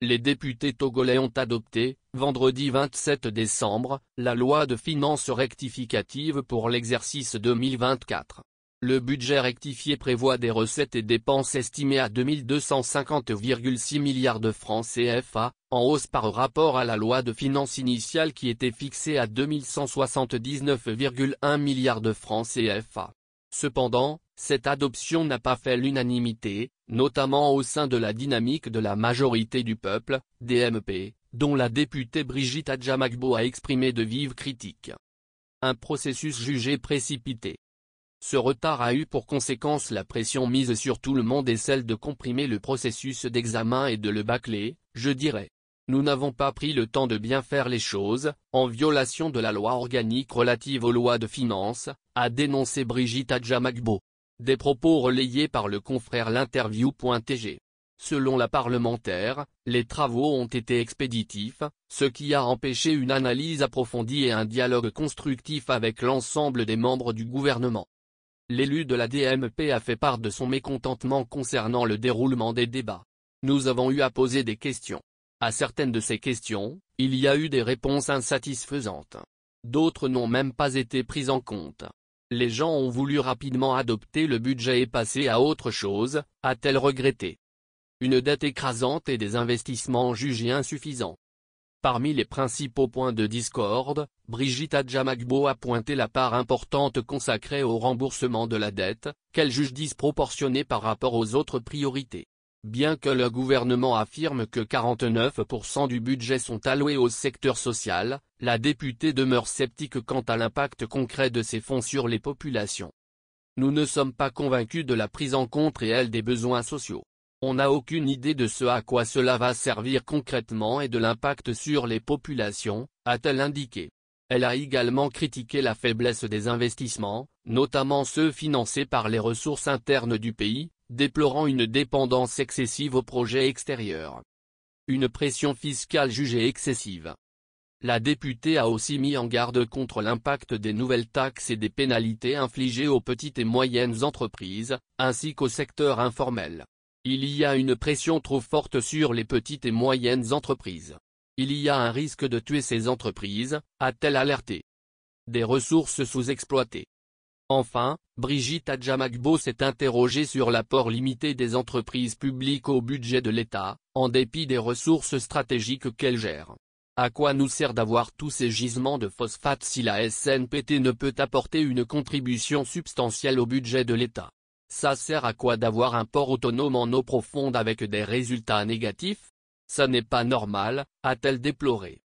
Les députés togolais ont adopté, vendredi 27 décembre, la loi de finances rectificative pour l'exercice 2024. Le budget rectifié prévoit des recettes et dépenses estimées à 2250,6 milliards de francs CFA, en hausse par rapport à la loi de finances initiale qui était fixée à 2179,1 milliards de francs CFA. Cependant, cette adoption n'a pas fait l'unanimité, notamment au sein de la dynamique de la majorité du peuple, DMP, dont la députée Brigitte Adjamagbo a exprimé de vives critiques. Un processus jugé précipité. Ce retard a eu pour conséquence la pression mise sur tout le monde et celle de comprimer le processus d'examen et de le bâcler, je dirais. Nous n'avons pas pris le temps de bien faire les choses, en violation de la loi organique relative aux lois de finances, a dénoncé Brigitte Adjamagbo. Des propos relayés par le confrère l'interview.tg. Selon la parlementaire, les travaux ont été expéditifs, ce qui a empêché une analyse approfondie et un dialogue constructif avec l'ensemble des membres du gouvernement. L'élu de la DMP a fait part de son mécontentement concernant le déroulement des débats. Nous avons eu à poser des questions. À certaines de ces questions, il y a eu des réponses insatisfaisantes. D'autres n'ont même pas été prises en compte. Les gens ont voulu rapidement adopter le budget et passer à autre chose, a-t-elle regretté. Une dette écrasante et des investissements jugés insuffisants. Parmi les principaux points de discorde, Brigitte Adjamagbo a pointé la part importante consacrée au remboursement de la dette, qu'elle juge disproportionnée par rapport aux autres priorités. Bien que le gouvernement affirme que 49% du budget sont alloués au secteur social, la députée demeure sceptique quant à l'impact concret de ces fonds sur les populations. Nous ne sommes pas convaincus de la prise en compte réelle des besoins sociaux. On n'a aucune idée de ce à quoi cela va servir concrètement et de l'impact sur les populations, a-t-elle indiqué. Elle a également critiqué la faiblesse des investissements, notamment ceux financés par les ressources internes du pays, déplorant une dépendance excessive aux projets extérieurs. Une pression fiscale jugée excessive. La députée a aussi mis en garde contre l'impact des nouvelles taxes et des pénalités infligées aux petites et moyennes entreprises, ainsi qu'au secteur informel. Il y a une pression trop forte sur les petites et moyennes entreprises. Il y a un risque de tuer ces entreprises, a-t-elle alerté. Des ressources sous-exploitées. Enfin, Brigitte Adjamagbo s'est interrogée sur l'apport limité des entreprises publiques au budget de l'État, en dépit des ressources stratégiques qu'elles gèrent. À quoi nous sert d'avoir tous ces gisements de phosphate si la SNPT ne peut apporter une contribution substantielle au budget de l'État? Ça sert à quoi d'avoir un port autonome en eau profonde avec des résultats négatifs? Ça n'est pas normal, a-t-elle déploré.